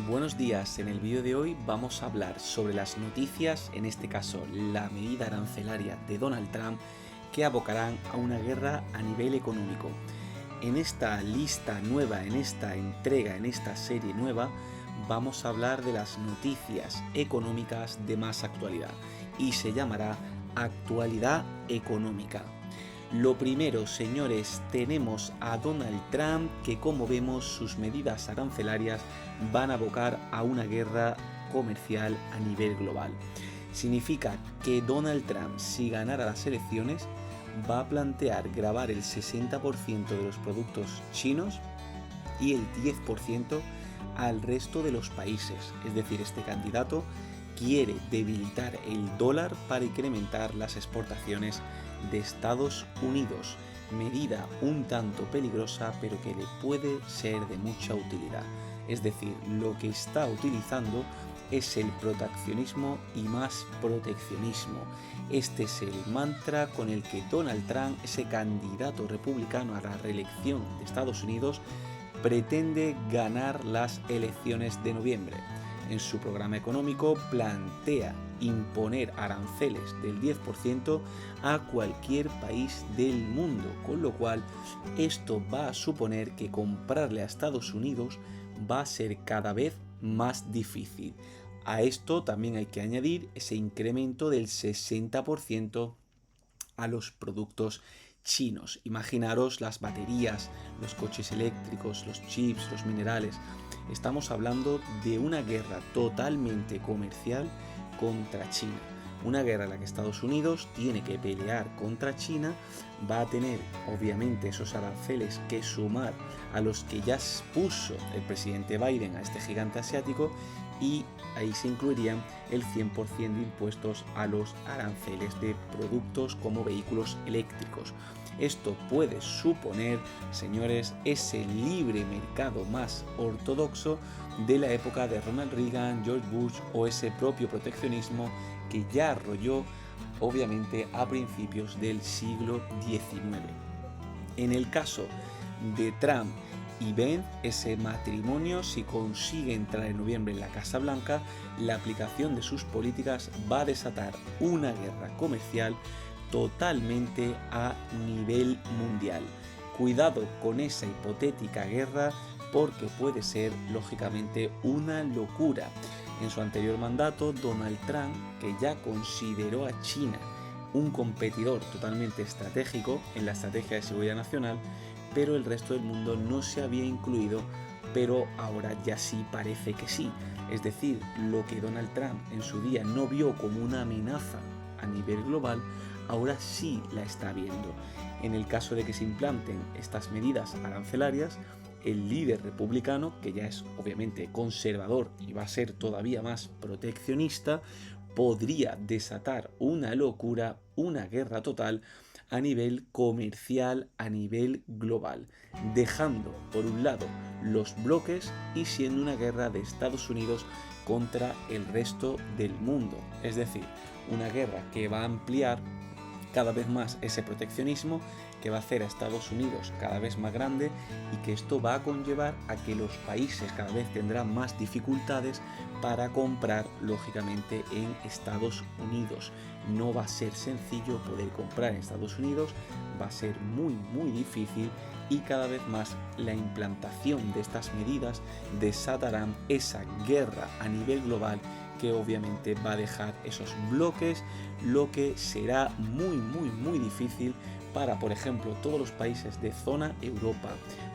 Buenos días, en el vídeo de hoy vamos a hablar sobre las noticias, en este caso la medida arancelaria de Donald Trump, que abocarán a una guerra a nivel económico. En esta lista nueva, en esta entrega, en esta serie nueva, vamos a hablar de las noticias económicas de más actualidad y se llamará Actualidad Económica. Lo primero, señores, tenemos a Donald Trump que, como vemos, sus medidas arancelarias van a abocar a una guerra comercial a nivel global. Significa que Donald Trump, si ganara las elecciones, va a plantear gravar el 60% de los productos chinos y el 10% al resto de los países. Es decir, este candidato quiere debilitar el dólar para incrementar las exportaciones de Estados Unidos, medida un tanto peligrosa pero que le puede ser de mucha utilidad. Es decir, lo que está utilizando es el proteccionismo y más proteccionismo. Este es el mantra con el que Donald Trump, ese candidato republicano a la reelección de Estados Unidos, pretende ganar las elecciones de noviembre. En su programa económico plantea imponer aranceles del 10% a cualquier país del mundo, con lo cual esto va a suponer que comprarle a Estados Unidos va a ser cada vez más difícil. A esto también hay que añadir ese incremento del 60% a los productos chinos. Imaginaros las baterías, los coches eléctricos, los chips, los minerales. Estamos hablando de una guerra totalmente comercial contra China. Una guerra en la que Estados Unidos tiene que pelear contra China, va a tener obviamente esos aranceles que sumar a los que ya puso el presidente Biden a este gigante asiático, y ahí se incluirían el 100% de impuestos a los aranceles de productos como vehículos eléctricos. Esto puede suponer, señores, ese libre mercado más ortodoxo de la época de Ronald Reagan, George Bush, o ese propio proteccionismo que ya arrolló obviamente a principios del siglo XIX. En el caso de Trump y Vence, ese matrimonio, si consigue entrar en noviembre en la Casa Blanca, la aplicación de sus políticas va a desatar una guerra comercial totalmente a nivel mundial. Cuidado con esa hipotética guerra porque puede ser lógicamente una locura. En su anterior mandato, Donald Trump, que ya consideró a China un competidor totalmente estratégico en la estrategia de seguridad nacional, pero el resto del mundo no se había incluido, pero ahora ya sí parece que sí. Es decir, lo que Donald Trump en su día no vio como una amenaza a nivel global, ahora sí la está viendo. En el caso de que se implanten estas medidas arancelarias, el líder republicano, que ya es obviamente conservador y va a ser todavía más proteccionista, podría desatar una locura, una guerra total a nivel comercial, a nivel global, dejando por un lado los bloques y siendo una guerra de Estados Unidos contra el resto del mundo. Es decir, una guerra que va a ampliar cada vez más ese proteccionismo, que va a hacer a Estados Unidos cada vez más grande, y que esto va a conllevar a que los países cada vez tendrán más dificultades para comprar lógicamente en Estados Unidos. No va a ser sencillo poder comprar en Estados Unidos, va a ser muy difícil, y cada vez más la implantación de estas medidas desatarán esa guerra a nivel global que obviamente va a dejar esos bloques, lo que será muy difícil para, por ejemplo, todos los países de zona Europa,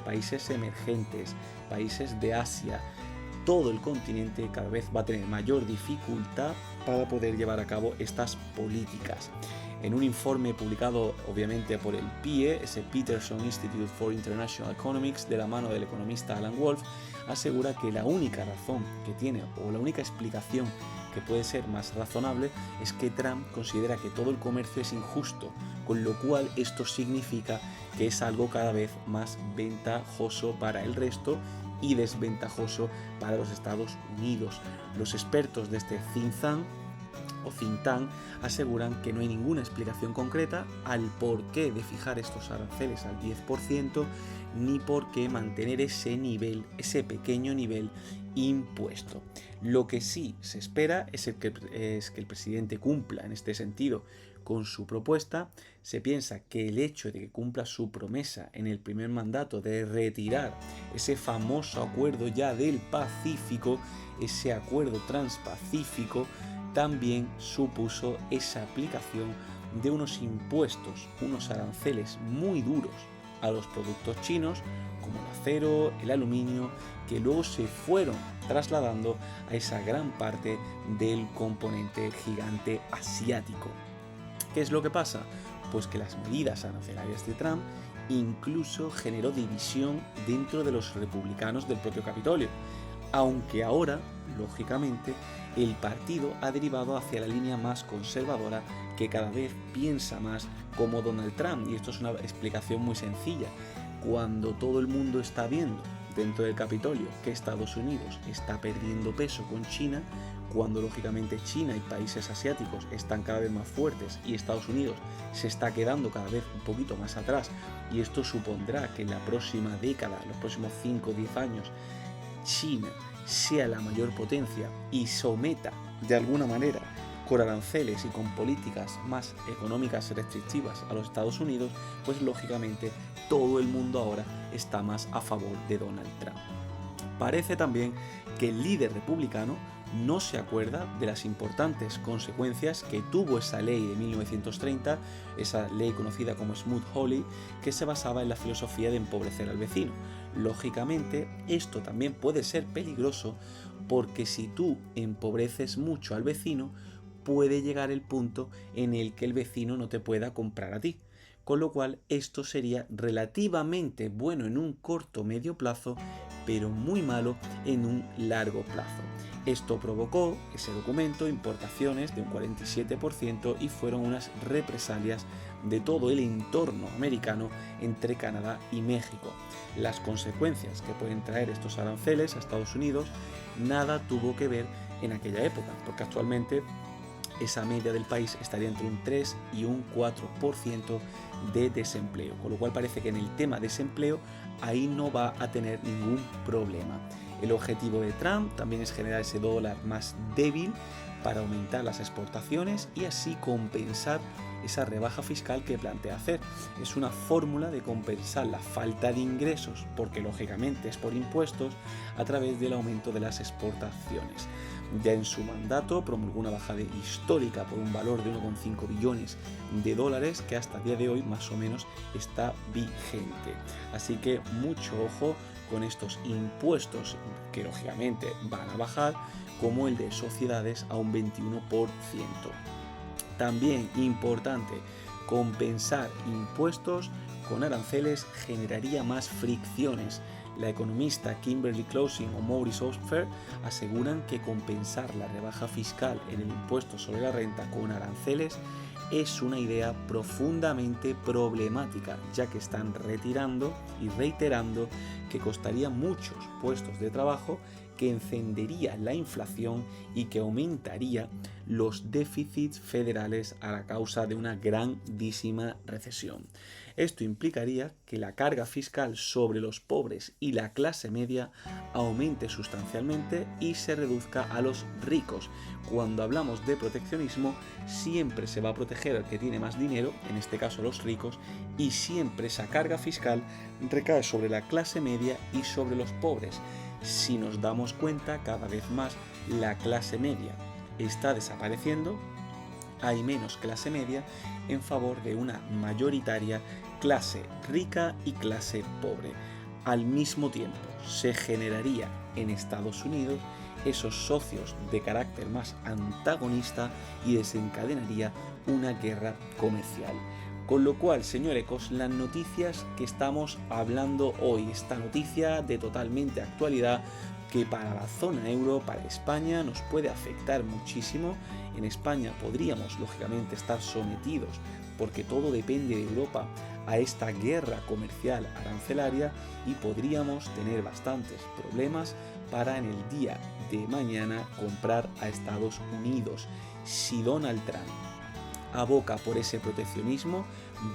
países emergentes, países de Asia. Todo el continente cada vez va a tener mayor dificultad para poder llevar a cabo estas políticas. En un informe publicado obviamente por el PIE, ese Peterson Institute for International Economics, de la mano del economista Alan Wolf, asegura que la única razón que tiene, o la única explicación que puede ser más razonable, es que Trump considera que todo el comercio es injusto, con lo cual esto significa que es algo cada vez más ventajoso para el resto y desventajoso para los Estados Unidos. Los expertos de este think tank aseguran que no hay ninguna explicación concreta al porqué de fijar estos aranceles al 10%, ni por qué mantener ese nivel, ese pequeño nivel impuesto. Lo que sí se espera es que el presidente cumpla en este sentido con su propuesta. Se piensa que el hecho de que cumpla su promesa en el primer mandato de retirar ese famoso acuerdo ya del Pacífico, ese acuerdo transpacífico, también supuso esa aplicación de unos impuestos, unos aranceles muy duros a los productos chinos, como el acero, el aluminio, que luego se fueron trasladando a esa gran parte del componente gigante asiático. ¿Qué es lo que pasa? Pues que las medidas arancelarias de Trump incluso generó división dentro de los republicanos del propio Capitolio, aunque ahora, lógicamente, el partido ha derivado hacia la línea más conservadora, que cada vez piensa más como Donald Trump. Y esto es una explicación muy sencilla. Cuando todo el mundo está viendo dentro del Capitolio que Estados Unidos está perdiendo peso con China, cuando lógicamente China y países asiáticos están cada vez más fuertes y Estados Unidos se está quedando cada vez un poquito más atrás, y esto supondrá que en la próxima década, los próximos 5 o 10 años, China sea la mayor potencia y someta de alguna manera con aranceles y con políticas más económicas restrictivas a los Estados Unidos, pues lógicamente todo el mundo ahora está más a favor de Donald Trump. Parece también que el líder republicano no se acuerda de las importantes consecuencias que tuvo esa ley de 1930, esa ley conocida como Smoot-Hawley, que se basaba en la filosofía de empobrecer al vecino. Lógicamente, esto también puede ser peligroso porque si tú empobreces mucho al vecino, puede llegar el punto en el que el vecino no te pueda comprar a ti. Con lo cual, esto sería relativamente bueno en un corto o medio plazo, pero muy malo en un largo plazo. Esto provocó, ese documento, importaciones de un 47% y fueron unas represalias de todo el entorno americano entre Canadá y México. Las consecuencias que pueden traer estos aranceles a Estados Unidos nada tuvo que ver en aquella época, porque actualmente esa media del país estaría entre un 3 y un 4% de desempleo, con lo cual parece que en el tema desempleo ahí no va a tener ningún problema. El objetivo de Trump también es generar ese dólar más débil para aumentar las exportaciones y así compensar esa rebaja fiscal que plantea hacer. Es una fórmula de compensar la falta de ingresos, porque lógicamente es por impuestos, a través del aumento de las exportaciones. Ya en su mandato promulgó una bajada histórica por un valor de 1,5 billones de dólares que hasta el día de hoy más o menos está vigente. Así que mucho ojo con estos impuestos que lógicamente van a bajar, como el de sociedades a un 21%. También importante, compensar impuestos con aranceles generaría más fricciones. La economista Kimberly Closing o Maurice Osfer aseguran que compensar la rebaja fiscal en el impuesto sobre la renta con aranceles es una idea profundamente problemática, ya que están retirando y reiterando que costaría muchos puestos de trabajo, que encendería la inflación y que aumentaría los déficits federales a la causa de una grandísima recesión. Esto implicaría que la carga fiscal sobre los pobres y la clase media aumente sustancialmente y se reduzca a los ricos. Cuando hablamos de proteccionismo, siempre se va a proteger al que tiene más dinero, en este caso los ricos, y siempre esa carga fiscal recae sobre la clase media y sobre los pobres. Si nos damos cuenta, cada vez más la clase media está desapareciendo, hay menos clase media en favor de una mayoritaria clase rica y clase pobre. Al mismo tiempo, se generaría en Estados Unidos esos socios de carácter más antagonista y desencadenaría una guerra comercial. Con lo cual, señor Ecos, las noticias que estamos hablando hoy, esta noticia de totalmente actualidad que para la zona euro, para España, nos puede afectar muchísimo. En España podríamos, lógicamente, estar sometidos, porque todo depende de Europa, a esta guerra comercial arancelaria y podríamos tener bastantes problemas para en el día de mañana comprar a Estados Unidos. Si Donald Trump aboca por ese proteccionismo,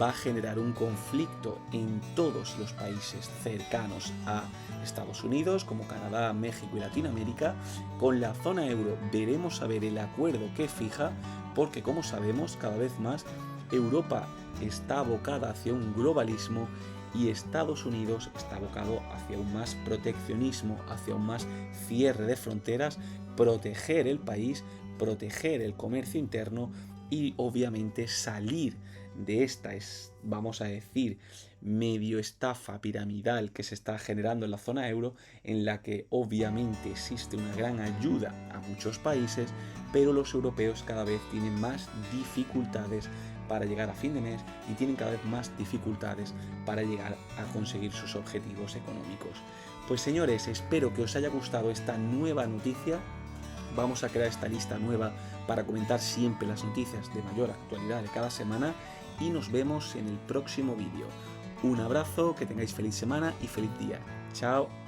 va a generar un conflicto en todos los países cercanos a Estados Unidos, como Canadá, México y Latinoamérica. Con la zona euro veremos a ver el acuerdo que fija, porque como sabemos, cada vez más Europa está abocada hacia un globalismo y Estados Unidos está abocado hacia un más proteccionismo, hacia un más cierre de fronteras, proteger el país, proteger el comercio interno y obviamente salir de esta, vamos a decir, medio estafa piramidal que se está generando en la zona euro, en la que obviamente existe una gran ayuda a muchos países, pero los europeos cada vez tienen más dificultades para llegar a fin de mes y tienen cada vez más dificultades para llegar a conseguir sus objetivos económicos. Pues señores, espero que os haya gustado esta nueva noticia. Vamos a crear esta lista nueva para comentar siempre las noticias de mayor actualidad de cada semana y nos vemos en el próximo vídeo. Un abrazo, que tengáis feliz semana y feliz día. Chao.